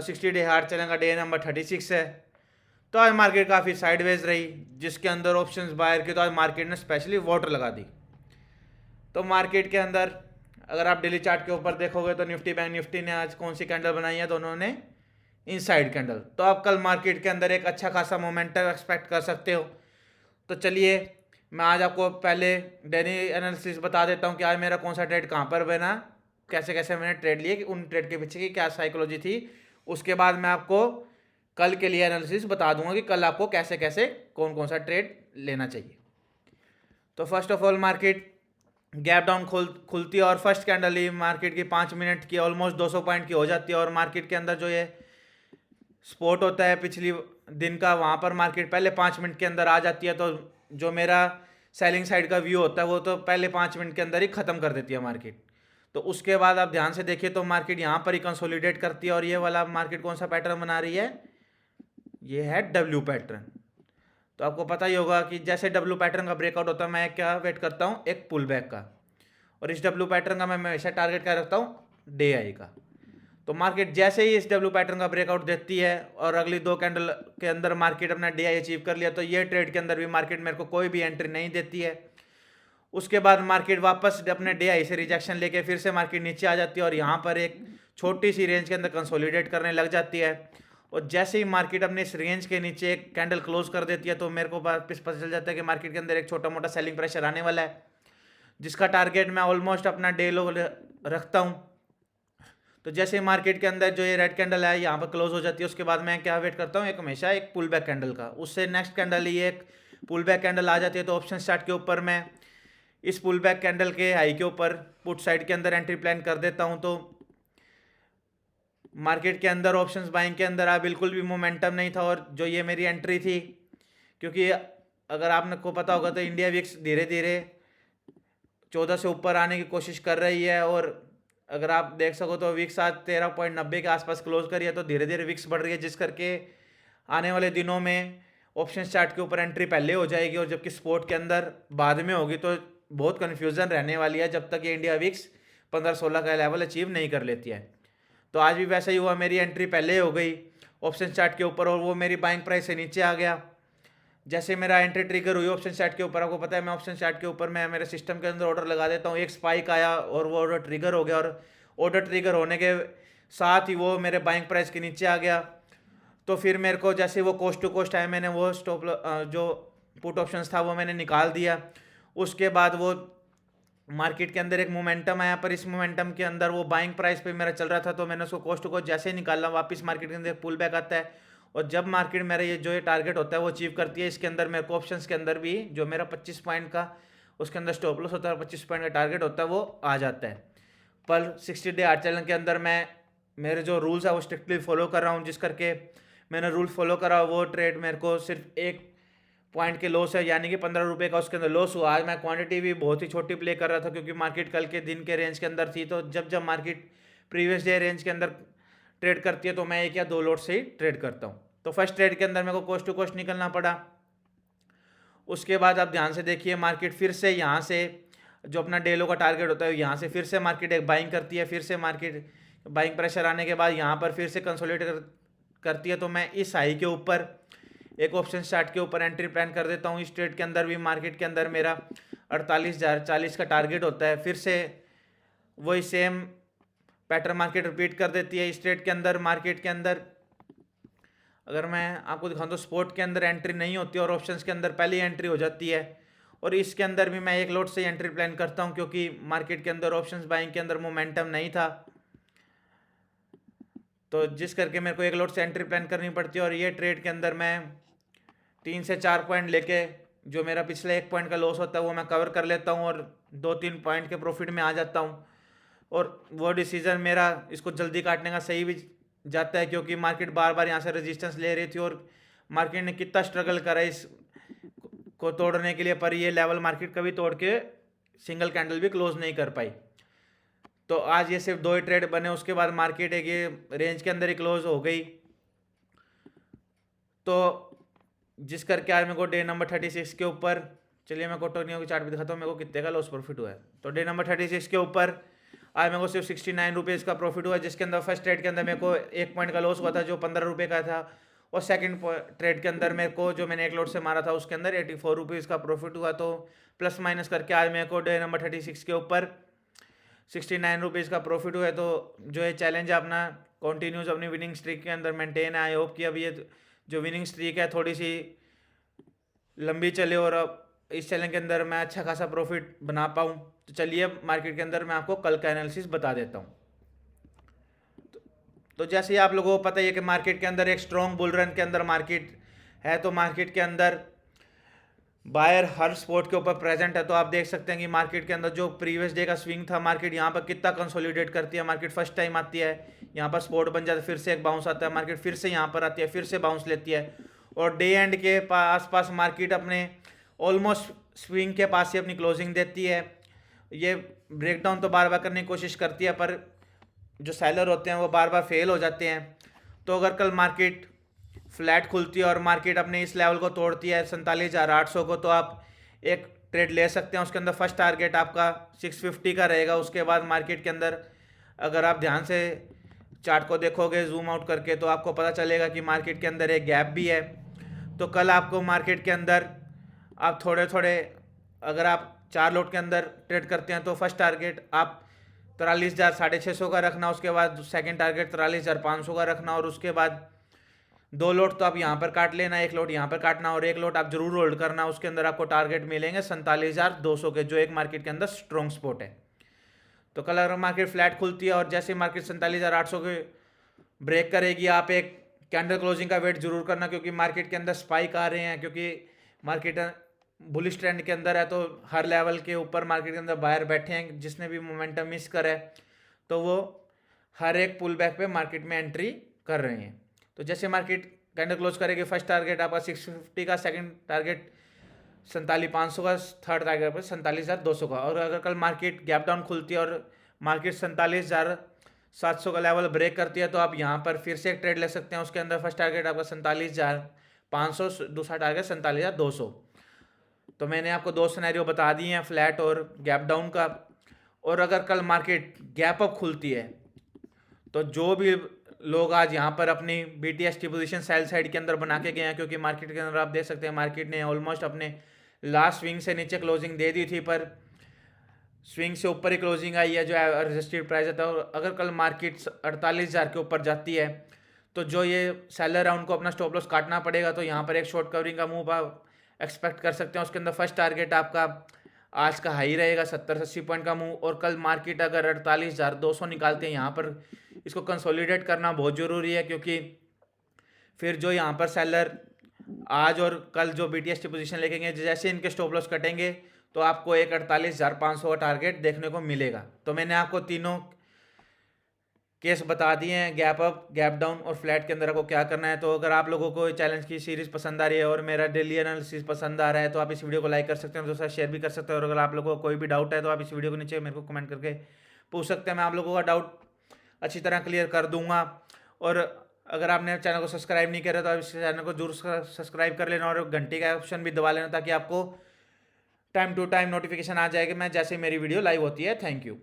60 day hard चलेगा, day number 36 है। तो आज मार्केट काफ़ी साइडवेज रही, जिसके अंदर ऑप्शंस बायर के, तो आज मार्केट ने स्पेशली वाटर लगा दी। तो मार्केट के अंदर अगर आप डेली चार्ट के ऊपर देखोगे तो निफ्टी बैंक निफ्टी ने आज कौन सी कैंडल बनाई है, तो उन्होंने इनसाइड कैंडल। तो आप कल मार्केट के अंदर एक अच्छा खासा मोमेंटम एक्सपेक्ट कर सकते हो। तो चलिए मैं आज आपको पहले डेली एनालिसिस बता देता हूँ कि आज मेरा कौन सा ट्रेड कहाँ पर बना, कैसे कैसे मैंने ट्रेड लिए, उन ट्रेड के पीछे की क्या साइकोलॉजी थी। उसके बाद मैं आपको कल के लिए एनालिसिस बता दूंगा कि कल आपको कैसे कैसे कौन कौन सा ट्रेड लेना चाहिए। तो first of all market gap down खुलती है और फर्स्ट कैंडल ही मार्केट की 5 मिनट की ऑलमोस्ट 200 पॉइंट की हो जाती है। और मार्केट के अंदर जो ये स्पॉट होता है पिछली दिन का, वहाँ पर मार्केट पहले 5 मिनट के अंदर आ जाती है। तो जो मेरा सेलिंग साइड का व्यू होता है वो तो पहले 5 मिनट के अंदर ही ख़त्म कर देती है मार्केट। तो उसके बाद आप ध्यान से देखिए तो मार्केट यहाँ पर ही कंसोलिडेट करती है। और ये वाला मार्केट कौन सा पैटर्न बना रही है, ये है डब्ल्यू पैटर्न। तो आपको पता ही होगा कि जैसे डब्ल्यू पैटर्न का ब्रेकआउट होता है, मैं क्या वेट करता हूँ, एक पुल बैक का। और इस डब्ल्यू पैटर्न का मैं हमेशा टारगेट क्या रखता हूँ, डे आई का। तो मार्केट जैसे ही इस डब्ल्यू पैटर्न का ब्रेकआउट देती है और अगली 2 कैंडल के अंदर मार्केट अपना डे आई अचीव कर लिया, तो ये ट्रेड के अंदर भी मार्केट मेरे को कोई भी एंट्री नहीं देती है। उसके बाद मार्केट वापस अपने डे आई से रिजेक्शन लेके फिर से मार्केट नीचे आ जाती है और यहाँ पर एक छोटी सी रेंज के अंदर कंसोलिडेट करने लग जाती है। और जैसे ही मार्केट अपने इस रेंज के नीचे एक कैंडल क्लोज कर देती है, तो मेरे को वापस पता चल जाता है कि मार्केट के अंदर एक छोटा मोटा सेलिंग प्रेशर आने वाला है, जिसका टारगेट मैं ऑलमोस्ट अपना डे लो रखता हूँ। तो जैसे ही मार्केट के अंदर जो ये रेड कैंडल है यहाँ पर क्लोज हो जाती है, उसके बाद मैं क्या वेट करता हूँ, एक हमेशा एक पुल बैक कैंडल का। उससे नेक्स्ट कैंडल ही एक पुल बैक कैंडल आ जाती है। तो ऑप्शन चार्ट के ऊपर मैं इस पुल बैक कैंडल के हाई के ऊपर पुट साइड के अंदर एंट्री प्लान कर देता हूँ। तो मार्केट के अंदर ऑप्शंस बाइंग के अंदर बिल्कुल भी मोमेंटम नहीं था। और जो ये मेरी एंट्री थी, क्योंकि अगर आपने को पता होगा तो इंडिया विक्स धीरे धीरे 14 से ऊपर आने की कोशिश कर रही है। और अगर आप देख सको तो विक्स आज 13.90 के आसपास क्लोज करी है। तो धीरे धीरे विक्स बढ़ रही है, जिस करके आने वाले दिनों में ऑप्शन चार्ट के ऊपर एंट्री पहले हो जाएगी और जबकि स्पोर्ट के अंदर बाद में होगी। तो बहुत कन्फ्यूज़न रहने वाली है जब तक ये इंडिया विक्स 15-16 का लेवल अचीव नहीं कर लेती है। तो आज भी वैसा ही हुआ, मेरी एंट्री पहले हो गई ऑप्शन चार्ट के ऊपर और वो मेरी बाइंग प्राइस से नीचे आ गया। जैसे मेरा एंट्री ट्रिगर हुई ऑप्शन चार्ट के ऊपर, आपको पता है मैं ऑप्शन चार्ट के ऊपर मैं मेरे सिस्टम के अंदर ऑर्डर लगा देता हूँ, एक स्पाइक आया और वो ऑर्डर ट्रिगर हो गया। और ऑर्डर ट्रिगर होने के साथ ही वो मेरे बाइंग प्राइस के नीचे आ गया। तो फिर मेरे को जैसे वो कोस्ट टू कोस्ट आया, मैंने वो स्टॉप जो पुट ऑप्शंस था वो मैंने निकाल दिया। उसके बाद वो मार्केट के अंदर एक मोमेंटम आया, पर इस मोमेंटम के अंदर वो बाइंग प्राइस पे मेरा चल रहा था। तो मैंने उसको कोस्ट टू कोस्ट जैसे ही निकाला, वापस मार्केट के अंदर पुल बैक आता है। और जब मार्केट मेरा ये जो ये टारगेट होता है वो अचीव करती है, इसके अंदर मेरे को ऑप्शंस के अंदर भी जो मेरा 25 पॉइंट का उसके अंदर स्टॉप लॉस होता है, 25 पॉइंट का टारगेट होता है, वो आ जाता है। पर 60 डे आर्ट चैनल के अंदर मैं मेरे जो रूल्स है वो स्ट्रिक्टली फॉलो कर रहा हूँ, जिस करके मैंने रूल फॉलो करा वो ट्रेड मेरे को सिर्फ एक पॉइंट के लॉस है, यानी कि 15 रुपये का उसके अंदर लॉस हुआ। आज मैं क्वांटिटी भी बहुत ही छोटी प्ले कर रहा था क्योंकि मार्केट कल के दिन के रेंज के अंदर थी। तो जब जब मार्केट प्रीवियस डे रेंज के अंदर ट्रेड करती है तो मैं एक या 2 लॉट से ही ट्रेड करता हूँ। तो फर्स्ट ट्रेड के अंदर मेरे को कोस्ट टू कोस्ट निकलना पड़ा। उसके बाद आप ध्यान से देखिए मार्केट फिर से यहाँ से जो अपना डेलो का टारगेट होता है यहाँ से फिर से मार्केट एक बाइंग करती है। फिर से मार्केट बाइंग प्रेशर आने के बाद यहाँ पर फिर से कंसोलिडेट करती है। तो मैं इस हाई के ऊपर एक ऑप्शन चार्ट के ऊपर एंट्री प्लान कर देता हूँ। इस ट्रेड के अंदर भी मार्केट के अंदर मेरा 48,040 का टारगेट होता है। फिर से वही सेम पैटर्न मार्केट रिपीट कर देती है। इस ट्रेड के अंदर मार्केट के अंदर अगर मैं आपको दिखाऊं तो स्पोर्ट के अंदर एंट्री नहीं होती और ऑप्शंस के अंदर पहली एंट्री हो जाती है। और इसके अंदर भी मैं एक लॉट से एंट्री प्लान करता हूं क्योंकि मार्केट के अंदर ऑप्शंस बाइंग के अंदर मोमेंटम नहीं था, तो जिस करके मेरे को एक लॉट से एंट्री प्लान करनी पड़ती है। और ये ट्रेड के अंदर मैं 3 से 4 पॉइंट लेके जो मेरा पिछले 1 पॉइंट का लॉस होता है वो मैं कवर कर लेता हूँ और 2-3 पॉइंट के प्रॉफिट में आ जाता हूँ। और वो डिसीजन मेरा इसको जल्दी काटने का सही भी जाता है क्योंकि मार्केट बार बार यहाँ से रेजिस्टेंस ले रही थी और मार्केट ने कितना स्ट्रगल करा इस को तोड़ने के लिए, पर ये लेवल मार्केट कभी तोड़ के सिंगल कैंडल भी क्लोज नहीं कर पाई। तो आज ये सिर्फ 2 ही ट्रेड बने, उसके बाद मार्केट एक ये रेंज के अंदर ही क्लोज हो गई। तो जिस करके आज मेरे को डे नंबर 36 के ऊपर, चलिए मैं कोटोनियो की चार्ट भी दिखाता हूँ मेरे को कितने का लॉस प्रॉफिट हुआ है। तो डे नंबर 36 के ऊपर आज मेरे को सिर्फ 69 रुपीज़ का प्रॉफिट हुआ, जिसके अंदर फर्स्ट ट्रेड के अंदर मेरे को 1 पॉइंट का लॉस हुआ था जो 15 रुपये का था, और सेकंड ट्रेड के अंदर मेरे को जो मैंने एक लॉट से मारा था उसके अंदर 84 रुपीज़ का प्रॉफिट हुआ। तो प्लस माइनस करके आज मेरे को डे नंबर 36 के ऊपर 69 रुपीज़ का प्रॉफिट हुआ है। तो जो ये चैलेंज है अपना कंटिन्यूस अपनी विनिंग स्ट्रीक के अंदर मेंटेन है। आई होप कि अब ये जो विनिंग स्ट्रीक है थोड़ी सी लंबी चले और अब इस चैलेंज के अंदर मैं अच्छा खासा प्रॉफिट बना पाऊँ। तो चलिए मार्केट के अंदर मैं आपको कल का एनालिसिस बता देता हूँ। तो जैसे ही आप लोगों को पता ही है कि मार्केट के अंदर एक स्ट्रॉन्ग बुल रन के अंदर मार्केट है, तो मार्केट के अंदर बायर हर स्पॉट के ऊपर प्रेजेंट है। तो आप देख सकते हैं कि मार्केट के अंदर जो प्रीवियस डे का स्विंग था, मार्केट यहाँ पर कितना कंसोलिडेट करती है। मार्केट फर्स्ट टाइम आती है, यहाँ पर स्पॉट बन जाता है, फिर से एक बाउंस आता है, मार्केट फिर से यहाँ पर आती है, फिर से बाउंस लेती है, और डे एंड के आसपास मार्केट अपने ऑलमोस्ट स्विंग के पास ही अपनी क्लोजिंग देती है। ये ब्रेकडाउन तो बार बार करने की कोशिश करती है, पर जो सेलर होते हैं वो बार बार फेल हो जाते हैं। तो अगर कल मार्केट फ्लैट खुलती है और मार्केट अपने इस लेवल को तोड़ती है 47,800 को, तो आप एक ट्रेड ले सकते हैं। उसके अंदर फर्स्ट टारगेट आपका 650 का रहेगा। उसके बाद मार्केट के अंदर अगर आप ध्यान से चार्ट को देखोगे जूम आउट करके, तो आपको पता चलेगा कि मार्केट के अंदर एक गैप भी है। तो कल आपको मार्केट के अंदर आप थोड़े थोड़े, अगर आप 4 लोट के अंदर ट्रेड करते हैं तो फर्स्ट टारगेट आप 43,650 का रखना। उसके बाद सेकंड टारगेट 43,500 का रखना, और उसके बाद 2 लोट तो आप यहाँ पर काट लेना, 1 लोट यहाँ पर काटना, और 1 लोट आप जरूर होल्ड करना। उसके अंदर आपको टारगेट मिलेंगे 47,200 के, जो एक मार्केट के अंदर स्ट्रॉन्ग स्पॉट है। तो कल अगर मार्केट फ्लैट खुलती है और जैसे मार्केट 47,800 के ब्रेक करेगी, आप एक कैंडल क्लोजिंग का वेट जरूर करना, क्योंकि मार्केट के अंदर स्पाइक आ रहे हैं, क्योंकि मार्केट बुलिश ट्रेंड के अंदर है। तो हर लेवल के ऊपर मार्केट के अंदर बायर बैठे हैं, जिसने भी मोमेंटम मिस करा है तो वो हर एक पुल बैक पे मार्केट में एंट्री कर रहे हैं। तो जैसे मार्केट कैंडल क्लोज करेगी, फर्स्ट टारगेट आपका 650 का, सेकंड टारगेट 47,500 का, थर्ड टारगेट पर 47,200 का। और अगर कल मार्केट गैप डाउन खुलती है और मार्केट 47,700 का लेवल ब्रेक करती है, तो आप यहाँ पर फिर से एक ट्रेड ले सकते हैं। उसके अंदर फर्स्ट टारगेट आपका 47,500, दूसरा टारगेट 47,200। तो मैंने आपको 2 सिनेरियो बता दिए हैं, फ्लैट और गैप डाउन का। और अगर कल मार्केट गैप अप खुलती है, तो जो भी लोग आज यहाँ पर अपनी BTST पोजीशन सेल साइड के अंदर बना के गए हैं, क्योंकि मार्केट के अंदर आप देख सकते हैं मार्केट ने ऑलमोस्ट अपने लास्ट स्विंग से नीचे क्लोजिंग दे दी थी, पर स्विंग से ऊपर ही क्लोजिंग आई है जो रजिस्टर्ड प्राइस था। और अगर कल मार्केट 48,000 के ऊपर जाती है, तो जो ये सेलर है उनको अपना स्टॉप लॉस काटना पड़ेगा। तो यहाँ पर एक शॉर्ट कवरिंग का मूव आप एक्सपेक्ट कर सकते हैं। उसके अंदर फर्स्ट टारगेट आपका आज का हाई रहेगा 70-80 पॉइंट का मूव। और कल मार्केट अगर 48,200 निकालते हैं, यहाँ पर इसको कंसोलिडेट करना बहुत ज़रूरी है, क्योंकि फिर जो यहाँ पर सेलर आज और कल जो BTST पोजीशन लेंगे, जैसे इनके स्टॉप लॉस कटेंगे, तो आपको एक 48,500 का टारगेट देखने को मिलेगा। तो मैंने आपको तीनों केस बता दिए हैं, गैप अप, गैप डाउन और फ्लैट के अंदर आपको क्या करना है। तो अगर आप लोगों को चैलेंज की सीरीज़ पसंद आ रही है और मेरा डेली एनालिसिस पसंद आ रहा है, तो आप इस वीडियो को लाइक कर सकते हैं, दोस्तों शेयर भी कर सकते हैं। और अगर आप लोगों को कोई भी डाउट है तो आप इस वीडियो के नीचे मेरे को कमेंट करके पूछ सकते हैं, मैं आप लोगों का डाउट अच्छी तरह क्लियर कर दूंगा। और अगर आपने चैनल को सब्सक्राइब नहीं करा तो आप इस चैनल को जरूर सब्सक्राइब कर लेना, और घंटे का ऑप्शन भी दबा लेना, ताकि आपको टाइम टू टाइम नोटिफिकेशन आ जाएगा मैं जैसे मेरी वीडियो लाइव होती है। Thank you.